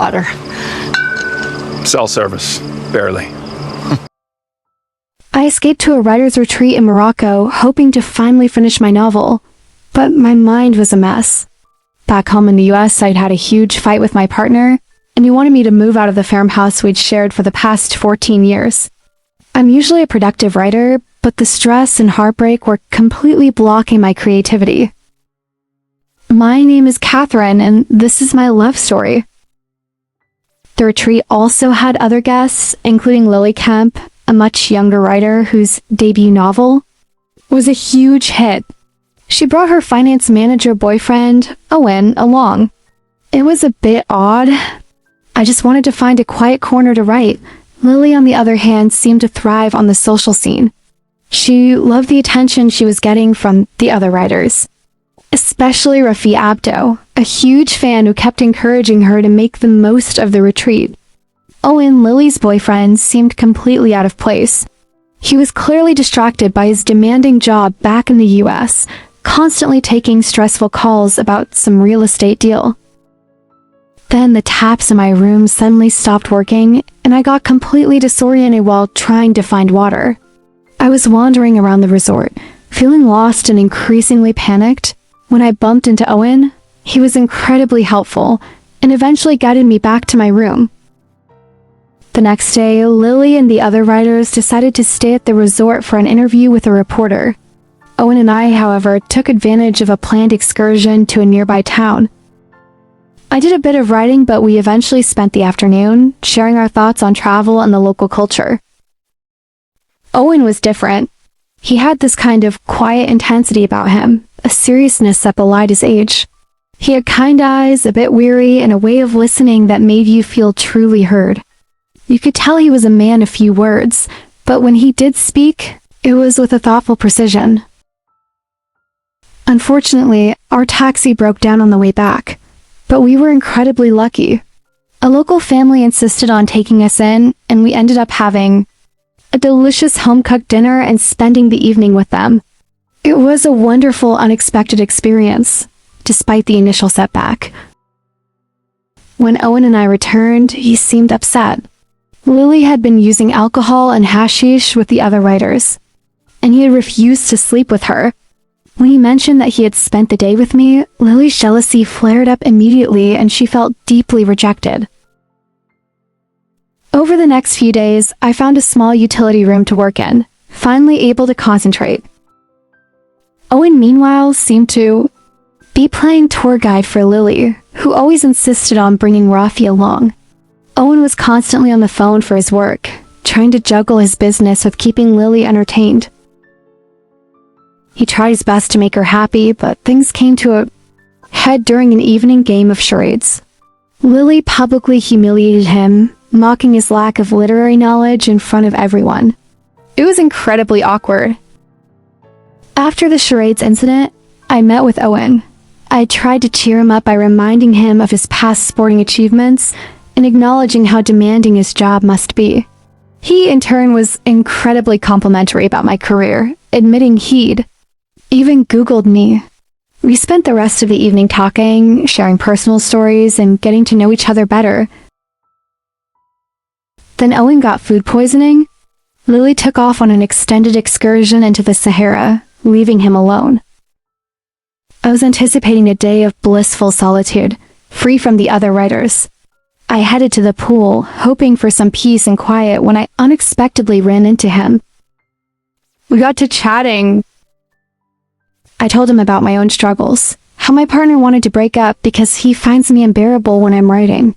Water. Cell service. Barely. I escaped to a writer's retreat in Morocco, hoping to finally finish my novel. But my mind was a mess. Back home in the US, I'd had a huge fight with my partner, and he wanted me to move out of the farmhouse we'd shared for the past 14 years. I'm usually a productive writer, but the stress and heartbreak were completely blocking my creativity. My name is Catherine, and this is my love story. The retreat also had other guests, including Lily Kemp, a much younger writer whose debut novel was a huge hit. She brought her finance manager boyfriend, Owen, along. It was a bit odd. I just wanted to find a quiet corner to write. Lily, on the other hand, seemed to thrive on the social scene. She loved the attention she was getting from the other writers, especially Rafi Abdo, a huge fan who kept encouraging her to make the most of the retreat. Owen, Lily's boyfriend, seemed completely out of place. He was clearly distracted by his demanding job back in the US, constantly taking stressful calls about some real estate deal. Then the taps in my room suddenly stopped working, and I got completely disoriented while trying to find water. I was wandering around the resort, feeling lost and increasingly panicked, when I bumped into Owen. He was incredibly helpful, and eventually guided me back to my room. The next day, Lily and the other writers decided to stay at the resort for an interview with a reporter. Owen and I, however, took advantage of a planned excursion to a nearby town. I did a bit of writing, but we eventually spent the afternoon sharing our thoughts on travel and the local culture. Owen was different. He had this kind of quiet intensity about him, a seriousness that belied his age. He had kind eyes, a bit weary, and a way of listening that made you feel truly heard. You could tell he was a man of few words, but when he did speak, it was with a thoughtful precision. Unfortunately, our taxi broke down on the way back, but we were incredibly lucky. A local family insisted on taking us in, and we ended up having a delicious home-cooked dinner and spending the evening with them. It was a wonderful, unexpected experience, despite the initial setback. When Owen and I returned, he seemed upset. Lily had been using alcohol and hashish with the other writers, and he had refused to sleep with her. When he mentioned that he had spent the day with me, Lily's jealousy flared up immediately and she felt deeply rejected. Over the next few days, I found a small utility room to work in, finally able to concentrate. Owen, meanwhile, seemed to be playing tour guide for Lily, who always insisted on bringing Rafi along. Owen was constantly on the phone for his work, trying to juggle his business with keeping Lily entertained. He tried his best to make her happy, but things came to a head during an evening game of charades. Lily publicly humiliated him, mocking his lack of literary knowledge in front of everyone. It was incredibly awkward. After the charades incident, I met with Owen. I tried to cheer him up by reminding him of his past sporting achievements and acknowledging how demanding his job must be. He, in turn, was incredibly complimentary about my career, admitting he'd even Googled me. We spent the rest of the evening talking, sharing personal stories, and getting to know each other better. Then Owen got food poisoning. Lily took off on an extended excursion into the Sahara, leaving him alone. I was anticipating a day of blissful solitude, free from the other writers. I headed to the pool, hoping for some peace and quiet when I unexpectedly ran into him. We got to chatting. I told him about my own struggles, how my partner wanted to break up because he finds me unbearable when I'm writing.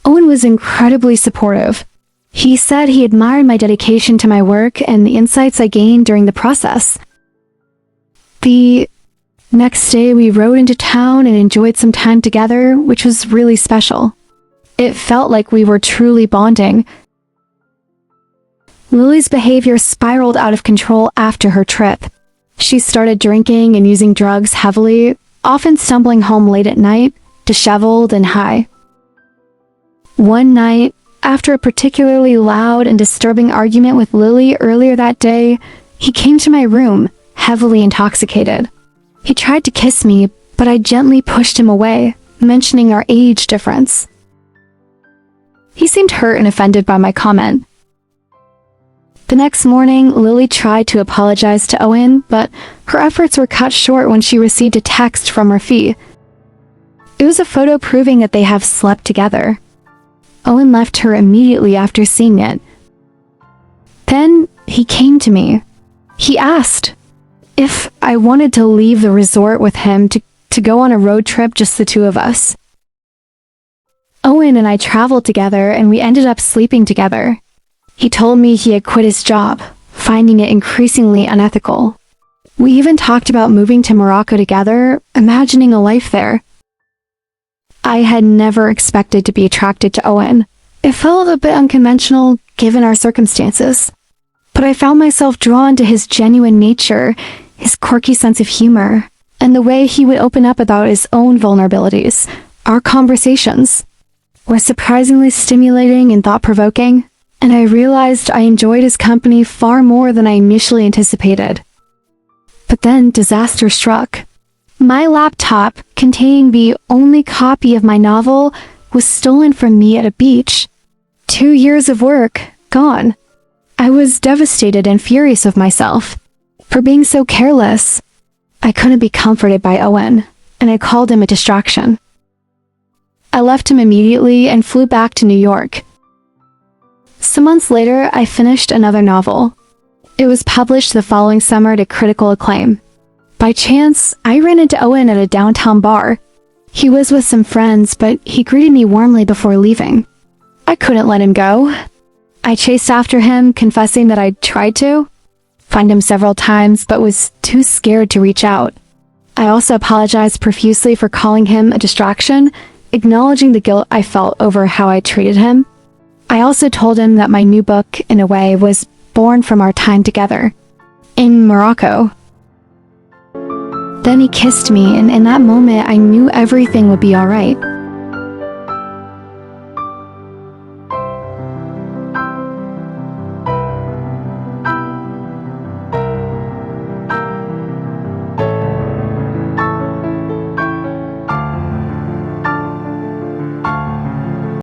Owen was incredibly supportive. He said he admired my dedication to my work and the insights I gained during the process. The next day, we rode into town and enjoyed some time together, which was really special. It felt like we were truly bonding. Lily's behavior spiraled out of control after her trip. She started drinking and using drugs heavily, often stumbling home late at night, disheveled and high. One night, after a particularly loud and disturbing argument with Lily earlier that day, he came to my room, heavily intoxicated. He tried to kiss me, but I gently pushed him away, mentioning our age difference. seemed hurt and offended by my comment. The next morning, Lily tried to apologize to Owen, but her efforts were cut short when she received a text from Rafi. It was a photo proving that they have slept together. Owen left her immediately after seeing it. Then he came to me. He asked if I wanted to leave the resort with him to go on a road trip, just the two of us. Owen and I traveled together and we ended up sleeping together. He told me he had quit his job, finding it increasingly unethical. We even talked about moving to Morocco together, imagining a life there. I had never expected to be attracted to Owen. It felt a bit unconventional given our circumstances, but I found myself drawn to his genuine nature, his quirky sense of humor, and the way he would open up about his own vulnerabilities. Our conversations were surprisingly stimulating and thought-provoking, and I realized I enjoyed his company far more than I initially anticipated. But then disaster struck. My laptop, containing the only copy of my novel, was stolen from me at a beach. 2 years of work, gone. I was devastated and furious with myself for being so careless. I couldn't be comforted by Owen, and I called him a distraction. I left him immediately and flew back to New York. Some months later, I finished another novel. It was published the following summer to critical acclaim. By chance, I ran into Owen at a downtown bar. He was with some friends, but he greeted me warmly before leaving. I couldn't let him go. I chased after him, confessing that I'd tried to find him several times, but was too scared to reach out. I also apologized profusely for calling him a distraction, acknowledging the guilt I felt over how I treated him. I also told him that my new book, in a way, was born from our time together in Morocco. Then he kissed me, and in that moment I knew everything would be alright.